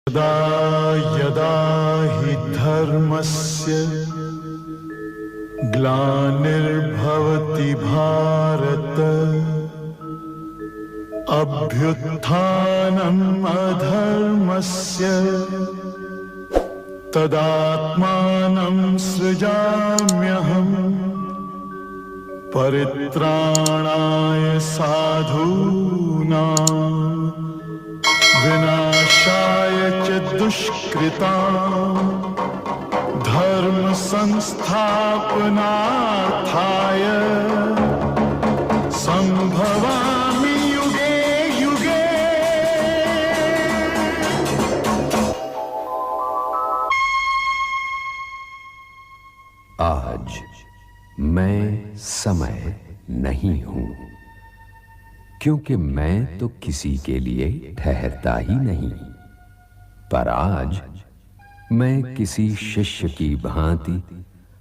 यदा यदा हि धर्मस्य ग्लानिर्भवति भारत अभ्युत्थानम् अधर्मस्य तदात्मानं सृजाम्यहम् परित्राणाय साधूनां विनाशाय च दुष्कृतां धर्म संस्थापनार्थाय संभवामि युगे युगे। आज मैं समय नहीं हूं, क्योंकि मैं तो किसी के लिए ठहरता ही नहीं। पर आज मैं किसी शिष्य की भांति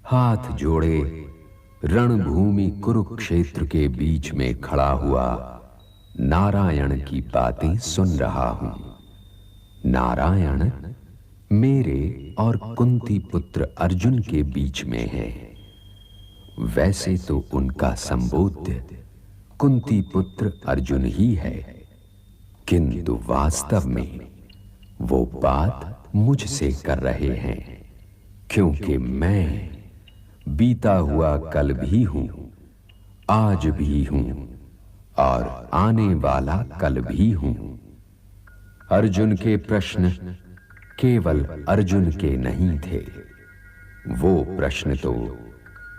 हाथ जोड़े रणभूमि कुरुक्षेत्र के बीच में खड़ा हुआ नारायण की बातें सुन रहा हूं। नारायण मेरे और कुंती पुत्र अर्जुन के बीच में है। वैसे तो उनका संबोध्य कुंती पुत्र अर्जुन ही है, किंतु वास्तव में वो बात मुझसे कर रहे हैं, क्योंकि मैं बीता हुआ कल भी हूं, आज भी हूं और आने वाला कल भी हूं। अर्जुन के प्रश्न केवल अर्जुन के नहीं थे, वो प्रश्न तो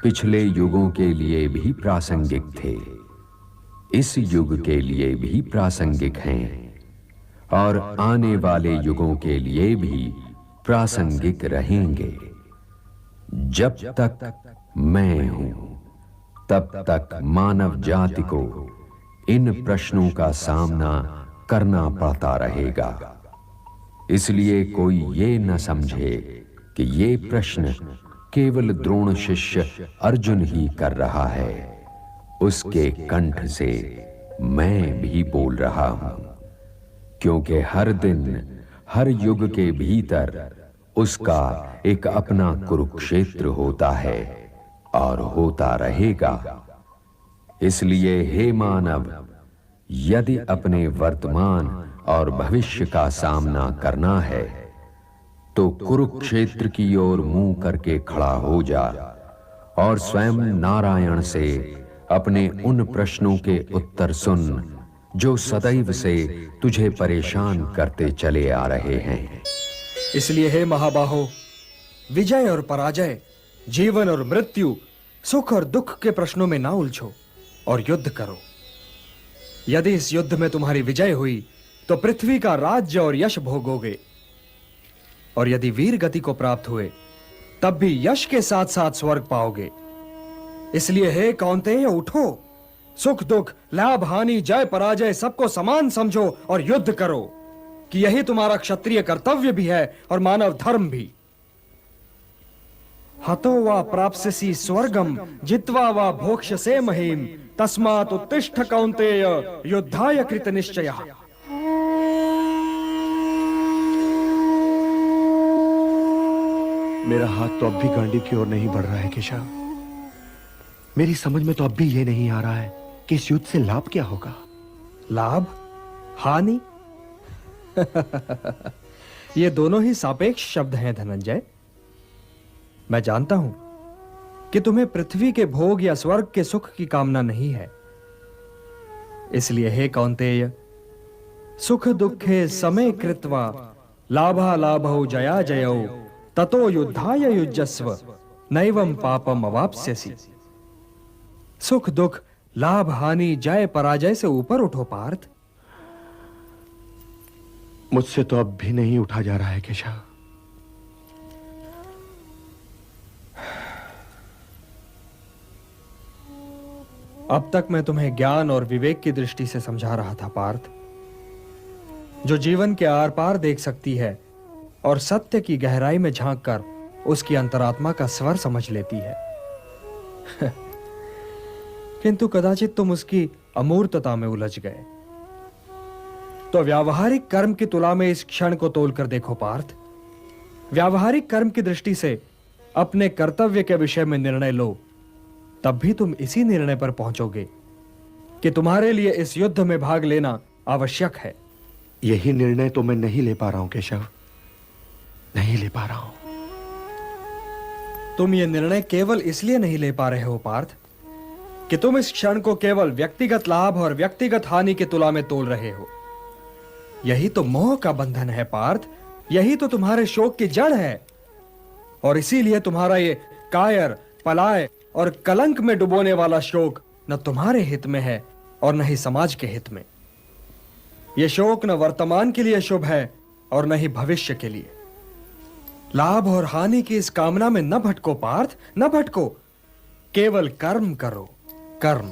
पिछले युगों के लिए भी प्रासंगिक थे, इस युग के लिए भी प्रासंगिक हैं और आने वाले युगों के लिए भी प्रासंगिक रहेंगे। जब तक मैं हूं, तब तक मानव जाति को इन प्रश्नों का सामना करना पड़ता रहेगा। इसलिए कोई ये न समझे कि ये प्रश्न केवल द्रोण शिष्य अर्जुन ही कर रहा है। उसके कंठ से मैं भी बोल रहा हूं, क्योंकि हर दिन हर युग के भीतर उसका एक अपना कुरुक्षेत्र होता है और होता रहेगा। इसलिए हे मानव, यदि अपने वर्तमान और भविष्य का सामना करना है तो कुरुक्षेत्र की ओर मुंह करके खड़ा हो जा और स्वयं नारायण से अपने उन प्रश्नों के उत्तर सुन जो सदैव से तुझे परेशान करते चले आ रहे हैं। इसलिए हे महाबाहो, विजय और पराजय, जीवन और मृत्यु, सुख और दुख के प्रश्नों में ना उलझो और युद्ध करो। यदि इस युद्ध में तुम्हारी विजय हुई तो पृथ्वी का राज्य और यश भोगोगे, और यदि वीर गति को प्राप्त हुए तब भी यश के साथ साथ स्वर्ग पाओगे। इसलिए हे कौन्तेय, उठो, सुख दुख, लाभ हानि, जय पराजय सबको समान समझो और युद्ध करो, कि यही तुम्हारा क्षत्रिय कर्तव्य भी है और मानव धर्म भी। हतो वा प्राप्स्यसि स्वर्गम जित्वा वा भोक्ष्यसे महीम तस्मात् उत्तिष्ठ कौन्तेय युद्धाय कृत निश्चयः। मेरा हाथ तो अब भी गांडीव की ओर नहीं बढ़ रहा है केशव। मेरी समझ में तो अब भी यह नहीं आ रहा है कि इस युद्ध से लाभ क्या होगा। लाभ, हानि ये दोनों ही सापेक्ष शब्द हैं धनंजय। मैं जानता हूं कि तुम्हें पृथ्वी के भोग या स्वर्ग के सुख की कामना नहीं है। इसलिए हे कौन्तेय, सुख दुखे समे कृत्वा लाभा लाभौ जया जयौ ततो युद्धाय युज्यस्व नैवं पापम अवाप्स्यसि। सुख दुख, लाभ हानि, जय पराजय से ऊपर उठो पार्थ। मुझसे तो अब भी नहीं उठा जा रहा है केशव। अब तक मैं तुम्हें ज्ञान और विवेक की दृष्टि से समझा रहा था पार्थ, जो जीवन के आर पार देख सकती है और सत्य की गहराई में झांककर उसकी अंतरात्मा का स्वर समझ लेती है। किंतु कदाचित तुम उसकी अमूर्तता में उलझ गए। तो व्यावहारिक कर्म की तुला में इस क्षण को तोल कर देखो पार्थ। व्यावहारिक कर्म की दृष्टि से अपने कर्तव्य के विषय में निर्णय लो, तब भी तुम इसी निर्णय पर पहुंचोगे कि तुम्हारे लिए इस युद्ध में भाग लेना आवश्यक है। यही निर्णय तो मैं नहीं ले पा रहा हूं केशव, नहीं ले पा रहा हूं। तुम ये निर्णय केवल इसलिए नहीं ले पा रहे हो पार्थ कि तुम इस क्षण को केवल व्यक्तिगत लाभ और व्यक्तिगत हानि की तुला में तोल रहे हो। यही तो मोह का बंधन है पार्थ, यही तो तुम्हारे शोक की जड़ है। और इसीलिए तुम्हारा ये कायर, पलाय और कलंक में डुबोने वाला शोक न तुम्हारे हित में है और न ही समाज के हित में। यह शोक न वर्तमान के लिए शुभ है और न ही भविष्य के लिए। लाभ और हानि की इस कामना में न भटको पार्थ, न भटको। केवल कर्म करो, कर्म।